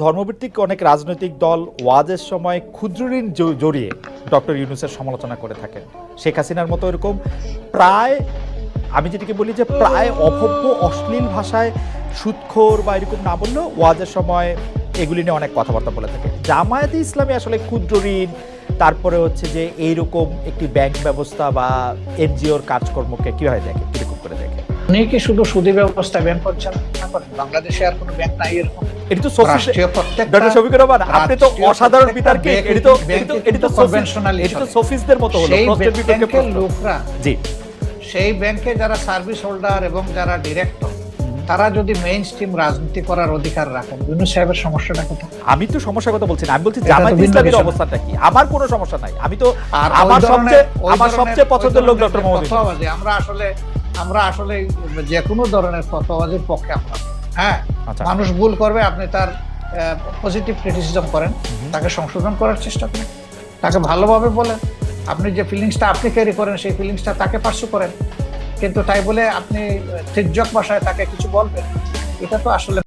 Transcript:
ধর্মভিত্তিক অনেক রাজনৈতিক দল ওয়াজের সময় ক্ষুদ্র ঋণ জড়িয়ে ডক্টর ইউনূসের সমালোচনা করে থাকেন। শেখ হাসিনার মতো এরকম প্রায়, আমি যেটিকে বলি যে প্রায় অভব্য অশ্লীল ভাষায় সুদখোর বা এরকম না বললেও ওয়াজের সময় এগুলি নিয়ে অনেক কথাবার্তা বলে থাকে। জামায়াতে ইসলামী আসলে ক্ষুদ্র ঋণ, তারপরে হচ্ছে যে এইরকম একটি ব্যাংক ব্যবস্থা বা এনজিওর কাজকর্মকে কিভাবে দেখে, কিরকম করে দেখে? উনি কি শুধু সুদী ব্যবস্থা ব্যাংক পরিচালনা করেন? বাংলাদেশে আর কোনো ব্যাংক নাই এরকম। এটি তো ডক্টর শফিকুর রহমান, আপনি তো অসাধারণ বিতর্কে, এটি তো সোফিস্টদের মতো হলো প্রশ্নের বিতর্কে লোকরা। জি, সেই ব্যাংকে যারা সার্ভিস হোল্ডার এবং যারা ডিরেক্টর, তারা যদি মেইন স্ট্রিম রাজনীতি করার অধিকার রাখেন, ইউনূস সাহেবের সমস্যাটা কোথায়? আমি তো সমস্যার কথা বলছি না, আমি বলছি জামায়াতে ইসলামীর অবস্থানটা কি। আমার কোনো সমস্যা নাই, আমি তো আমার সবচেয়ে পছন্দের লোক ডক্টর মোহাম্মদ ইউনূস। আমরা আসলে যে কোনো ধরনের ফতোয়াবাজির পক্ষে আমরা। হ্যাঁ, আচ্ছা, মানুষ ভুল করবে, আপনি তার পজিটিভ ক্রিটিসিজম করেন, তাকে সংশোধন করার চেষ্টা করেন, তাকে ভালোভাবে বলেন। আপনি যে ফিলিংসটা আপনি ক্যারি করেন, সেই ফিলিংসটা তাকে পার্সু করেন। কিন্তু তাই বলে আপনি তির্যক ভাষায় তাকে কিছু বলবেন, এটা তো আসলে